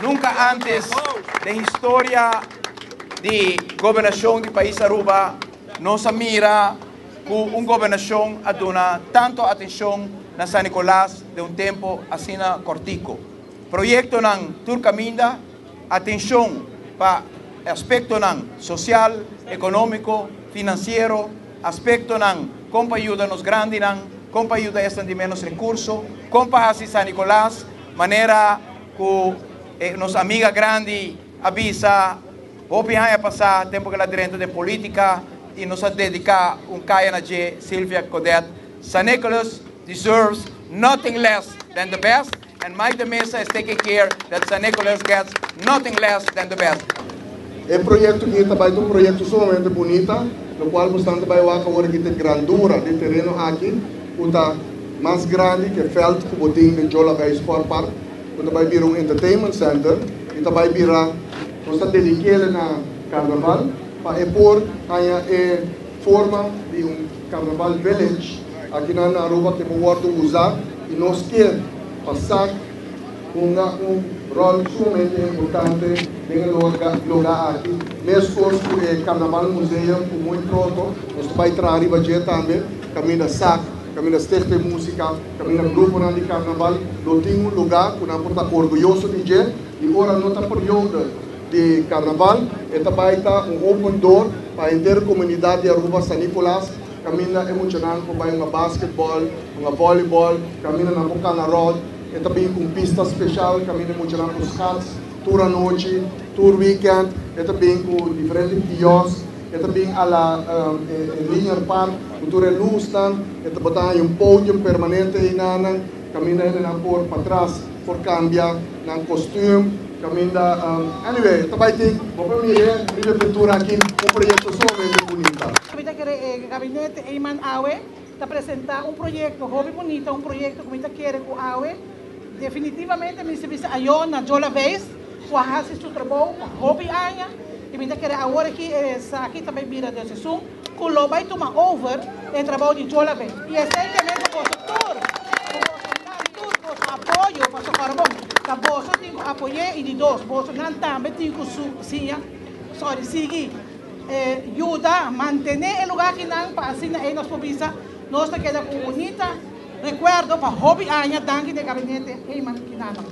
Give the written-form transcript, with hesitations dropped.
Nunca antes da história de governação do país Aruba nos mira com governação a dar tanto atenção na San Nicolás de tempo assim cortico. Projeto nan Turcaminda, atenção para aspecto nan social, econômico, financeiro, aspecto nan como ajuda nos grandes nan, como ajuda estes de menos recursos, como assim San Nicolás, maneira que nos amiga grande avisa, opinião passar tempo que ela dentro de política e nos dedicar caia na Silvia Codet. San Nicolás deserves nothing less than the best, and Mike de Mesa is taking care that San Nicolás gets nothing less than the best. O projeto aqui também é um projeto sumamente bonito, no qual nós também vamos agora que tem grandura de terreno aqui, está mais grande que o feld que botem de Jola Bay Sport Park, também vira entertainment center, e também vira nós está dedicado na carnaval para pôr a forma de carnaval village aqui na Aruba que pode usar e nós queremos passar rol sumamente importante no lugar aqui. Mesmo com o Carnaval Museu, muito pronto, nós vamos trazer budget também, caminho da SAC, caminho da Stichting Música, caminho do grupo de Carnaval, nós temos um lugar que nós estamos orgulhosos de dizer, e agora nós estamos período de Carnaval, e também está open door para a inteira comunidade de Aruba San Nicolás, caminho emocional para uma basquetebol, uma voleibol, caminho na Bocana Road, e também com pista especial, caminho emocional com os cats, tour à noite, tour weekend, e também com diferentes quiosques, e também a Linear Park, com tour em Lustan, e também um pódio permanente em Nana, caminho por para trás, por cambiar, na costume, caminho anyway, também tem, vamos ver, a pintura aqui, projeto sumamente bonito. O gabinete Eyman Awe está apresentar projeto hobby bonito, projeto que a quer com Awe. Definitivamente me serviço a eu na Jola Vez, com a raça do trabalho, hobby aia, e me quer agora aqui também vira de sessão, com o vai tomar over o trabalho de Jola Vez. E recentemente com o apoio para o carbono, da bolsa tem que apoiar e de dois bolsos não também tem que seguir, ajuda a manter o lugar que não para assim nós podemos nós queda com bonita. Recuerdo para hobby aña danke de gabinete Eyman Kinana.